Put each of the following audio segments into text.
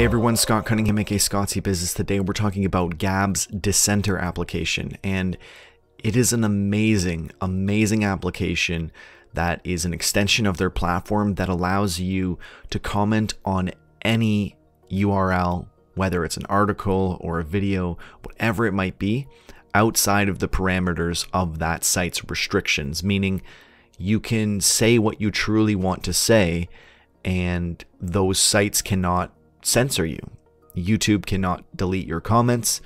Hey everyone, Scott Cunningham, aka Scott's Business. Today we're talking about Gab's Dissenter application, and it is an amazing application that is an extension of their platform that allows you to comment on any URL, whether it's an article or a video, whatever it might be, outside of the parameters of that site's restrictions, meaning you can say what you truly want to say and those sites cannot censor you. YouTube cannot delete your comments.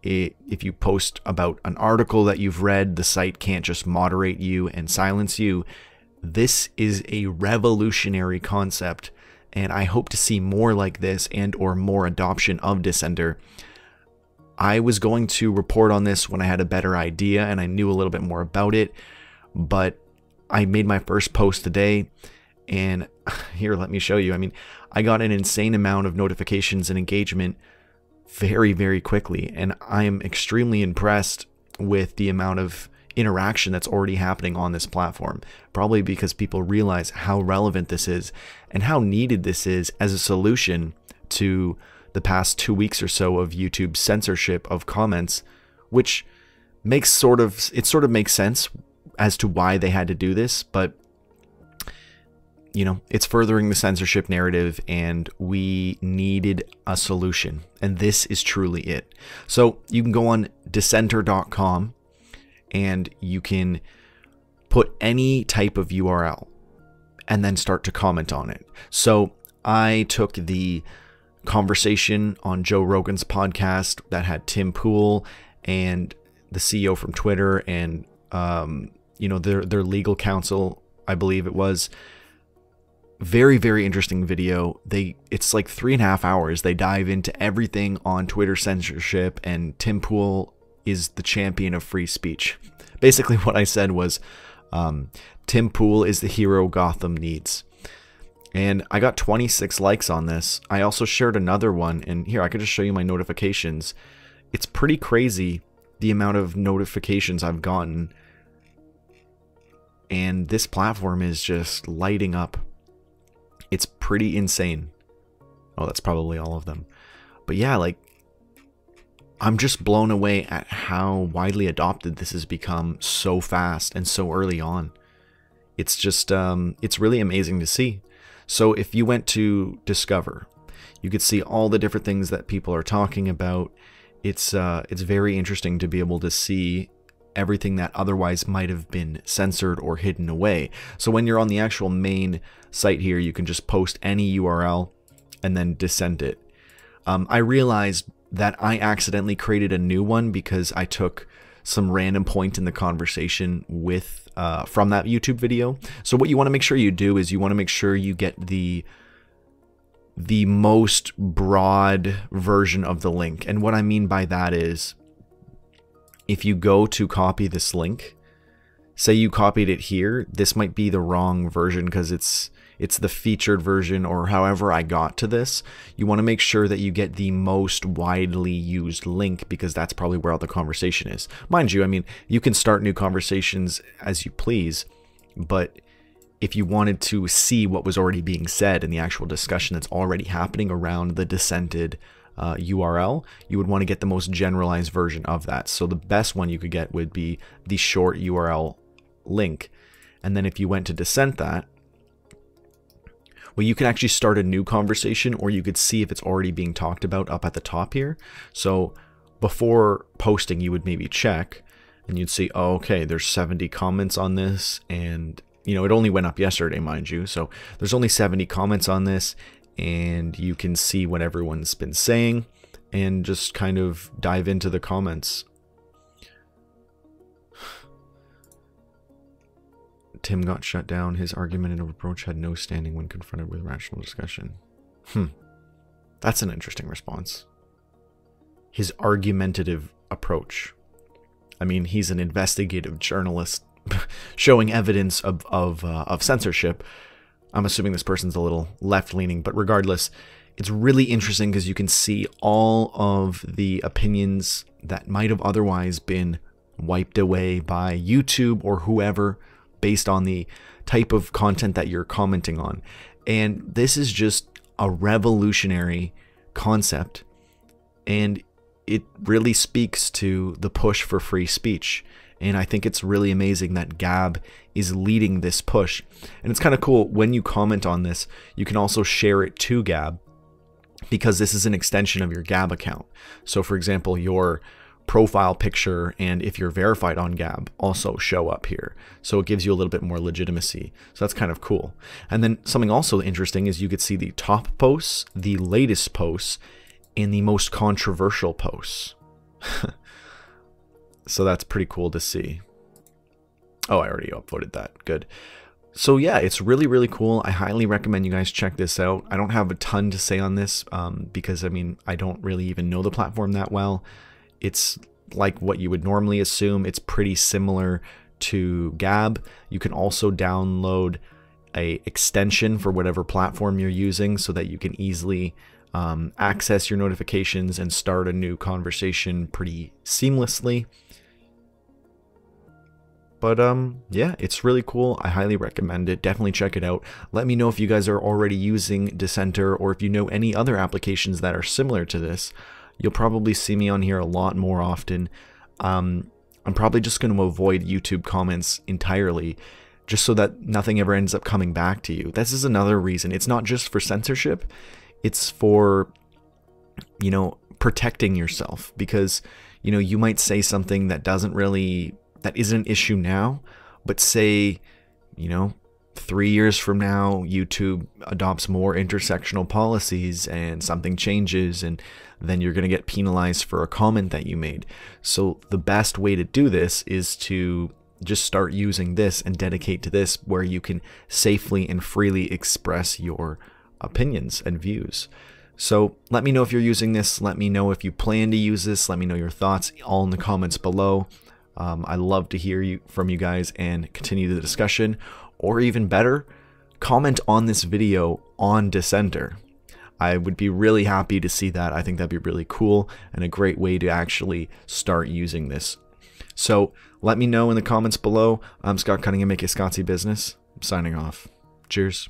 If you post about an article that you've read, the site can't just moderate you and silence you. This is a revolutionary concept, and I hope to see more like this and or more adoption of Dissenter. I was going to report on this when I had a better idea and I knew a little bit more about it, but I made my first post today, and here, let me show you. I mean, I got an insane amount of notifications and engagement very quickly, and I am extremely impressed with the amount of interaction that's already happening on this platform, probably because people realize how relevant this is and how needed this is as a solution to the past 2 weeks or so of YouTube's censorship of comments, which makes sort of makes sense as to why they had to do this, but you know, it's furthering the censorship narrative, and we needed a solution, and this is truly it. So you can go on dissenter.com and you can put any type of URL and then start to comment on it. So I took the conversation on Joe Rogan's podcast that had Tim Pool and the CEO from Twitter and you know, their legal counsel, I believe it was. Very interesting video. It's like 3.5 hours. They dive into everything on Twitter censorship, and Tim Pool is the champion of free speech. Basically what I said was Tim Pool is the hero Gotham needs. And I got 26 likes on this. I also shared another one, and here I could just show you my notifications. It's pretty crazy the amount of notifications I've gotten, and this platform is just lighting up. It's pretty insane. Oh, that's probably all of them. But yeah, like, I'm just blown away at how widely adopted this has become so fast and so early on. It's just, it's really amazing to see. So if you went to Discover, you could see all the different things that people are talking about. It's very interesting to be able to see everything that otherwise might have been censored or hidden away. So when you're on the actual main site here, you can just post any URL and then dissent it. I realized that I accidentally created a new one because I took some random point in the conversation with from that YouTube video. So what you want to make sure you do is you want to make sure you get the most broad version of the link. And what I mean by that is, if you go to copy this link, say you copied it here, this might be the wrong version because it's the featured version or however I got to this. You want to make sure that you get the most widely used link because that's probably where all the conversation is. Mind you, I mean, you can start new conversations as you please, but if you wanted to see what was already being said in the actual discussion that's already happening around the dissented URL, you would want to get the most generalized version of that. So the best one you could get would be the short URL link. And then if you went to dissent that, well, you can actually start a new conversation, or you could see if it's already being talked about up at the top here. So before posting, you would maybe check and you'd see, oh, okay, there's 70 comments on this, and you know, it only went up yesterday, mind you. So there's only 70 comments on this, and you can see what everyone's been saying and just kind of dive into the comments. Tim got shut down. His argumentative approach had no standing when confronted with rational discussion. That's an interesting response. His argumentative approach. I mean, he's an investigative journalist showing evidence of censorship. I'm assuming this person's a little left-leaning, but regardless, it's really interesting because you can see all of the opinions that might have otherwise been wiped away by YouTube or whoever based on the type of content that you're commenting on. And this is just a revolutionary concept, and it really speaks to the push for free speech. And I think it's really amazing that Gab is leading this push. And it's kind of cool, when you comment on this, you can also share it to Gab, because this is an extension of your Gab account. So for example, your profile picture, and if you're verified on Gab, also show up here. So it gives you a little bit more legitimacy. So that's kind of cool. And then something also interesting is you could see the top posts, the latest posts, and the most controversial posts. So that's pretty cool to see. Oh, I already upvoted that. Good. So yeah, it's really, really cool. I highly recommend you guys check this out. I don't have a ton to say on this because, I mean, I don't really even know the platform that well. It's like what you would normally assume. It's pretty similar to Gab. You can also download a extension for whatever platform you're using so that you can easily access your notifications and start a new conversation pretty seamlessly. But yeah, it's really cool. I highly recommend it. Definitely check it out. Let me know if you guys are already using Dissenter, or if you know any other applications that are similar to this. You'll probably see me on here a lot more often. I'm probably just going to avoid YouTube comments entirely, just so that nothing ever ends up coming back to you. This is another reason. It's not just for censorship. It's for, you know, protecting yourself, because, you know, you might say something that that isn't an issue now, but say, you know, 3 years from now, YouTube adopts more intersectional policies and something changes, and then you're going to get penalized for a comment that you made. So the best way to do this is to just start using this and dedicate to this, where you can safely and freely express your opinions and views. So let me know if you're using this. Let me know if you plan to use this. Let me know your thoughts all in the comments below. I love to hear from you guys and continue the discussion, or even better, comment on this video on Dissenter. I would be really happy to see that. I think that'd be really cool and a great way to actually start using this. So let me know in the comments below. I'm Scott Cunningham, aka Scottsy Business. I'm signing off. Cheers.